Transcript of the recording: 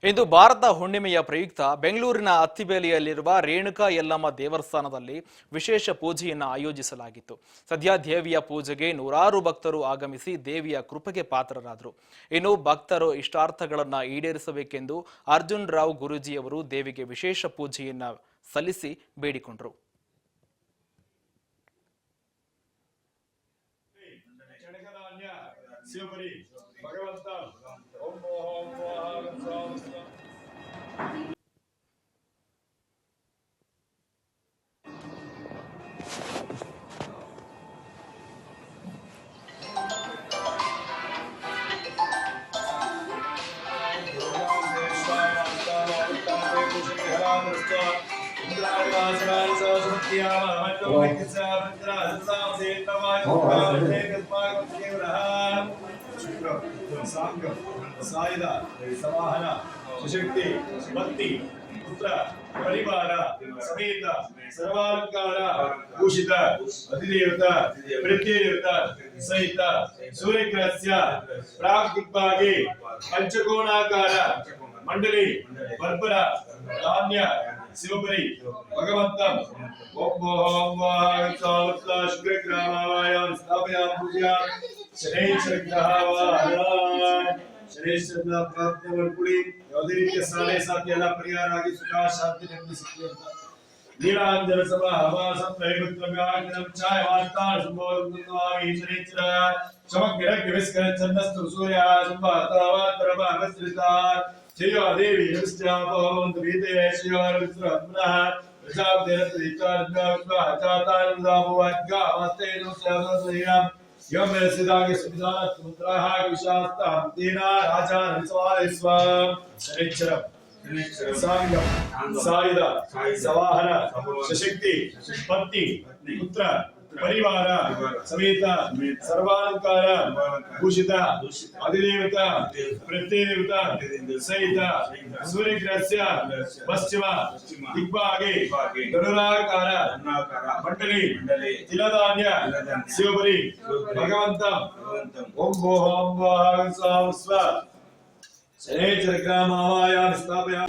ಇಂದು ಭಾರತ ಹುಣ್ಣಿಮೆಯ ಪ್ರಯುಕ್ತ ಬೆಂಗಳೂರಿನ ಅತ್ತಿಬೇಲಿಯಲ್ಲಿರುವ ರೇಣುಕಾ ಯಲ್ಲಮ್ಮ ದೇವಸ್ಥಾನದಲ್ಲಿ ವಿಶೇಷ ಪೂಜೆಯನ್ನು ಆಯೋಜಿಸಲಾಗಿತ್ತು. ಸದ್ಯ ದೇವಿಯ ಪೂಜೆಗೆ ನೂರಾರು ಭಕ್ತರು ಆಗಮಿಸಿ ದೇವಿಯ ಕೃಪೆಗೆ ಪಾತ್ರರಾದರು. ಇನ್ನು ಭಕ್ತರು ಇಷ್ಟಾರ್ಥಗಳನ್ನು ಈಡೇರಿಸಬೇಕೆಂದು ಅರ್ಜುನ್ ರಾವ್ ಗುರೂಜಿಯವರು ದೇವಿಗೆ ವಿಶೇಷ ಪೂಜೆಯನ್ನು ಸಲ್ಲಿಸಿ ಬೇಡಿಕೊಂಡರು. सुशक्ति भक्ति पुत्र परिवार समेत सर्वालंकार भूषित अधिदेवता प्रत्यदेवता सहित सूर्यग्रहस्य प्राग्दिग्भागे पंचकोणाकार मंडली वर्पर धान्य शिवपरि भगवन्तं शुक्रग्रामायां स्थापयामि पूजया शनेश्वर प्राप्त वर्पुड़ी ಯಾವುದೇ ರೀತಿಯ ಸಾಲೆ ಸಾಧ್ಯ ಎಲ್ಲ ಪರಿಹಾರ ಆಗಿ ಸುಖ ಶಾಂತಿ ನೆಮ್ಮದಿ ಸಿಕ್ಕಿ ಅಂತ ನೀಲಾಂಜನ ಸಭಾ ಹವಾಸಂ ನೈಋತ್ಯವ್ಯಾಗ್ರಂ ಛಾಯ ವಾರ್ತಾನ ಸಂಬೋಧನವಾಗಿ ಶನೇಶ್ವರ ಸಮಗ್ರ ಗಿರಿಸ್ಕರ ಚಂದಸ್ತು ಸೂರ್ಯ ಸಂಭಾತವಾತ್ರಮ ಅಗಸ್ತ್ರಿತ ಜಯ ದೇವಿ ನಮಸ್ತ್ಯಾಪವಂತು ವೀತೆ ಶ್ರೀವಾರ ವಿಶ್ವರತ್ನಃ ಪ್ರಜಾಪತಿರತ್ರಿಕಾರ್ಗ ಜಾತಾನಂದಾಭುವಾದ್ಗ ಮಸ್ತೆ ನಮಸ್ತ್ಯಾಪವಂತು यम सिद्धांगे सुविधान मुद्राः विशास्ता तेना राजा नमस्वारेस्व शनेश्वरम सांगम सायुध सवाहन सशक्ति पत्नी पुत्र परिवार समेत सर्वालंकार भूषित अधिदेवता प्रत्यदेवता सहित सूर्यग्रहस्य पश्चिम दिग्भागे गरुडाकार मंडली तिलधान्य शिवपरि भगवन्तं ओम भोः ओम भोः स्वाहा शनेश्वर ग्रामावायां स्थापयामि।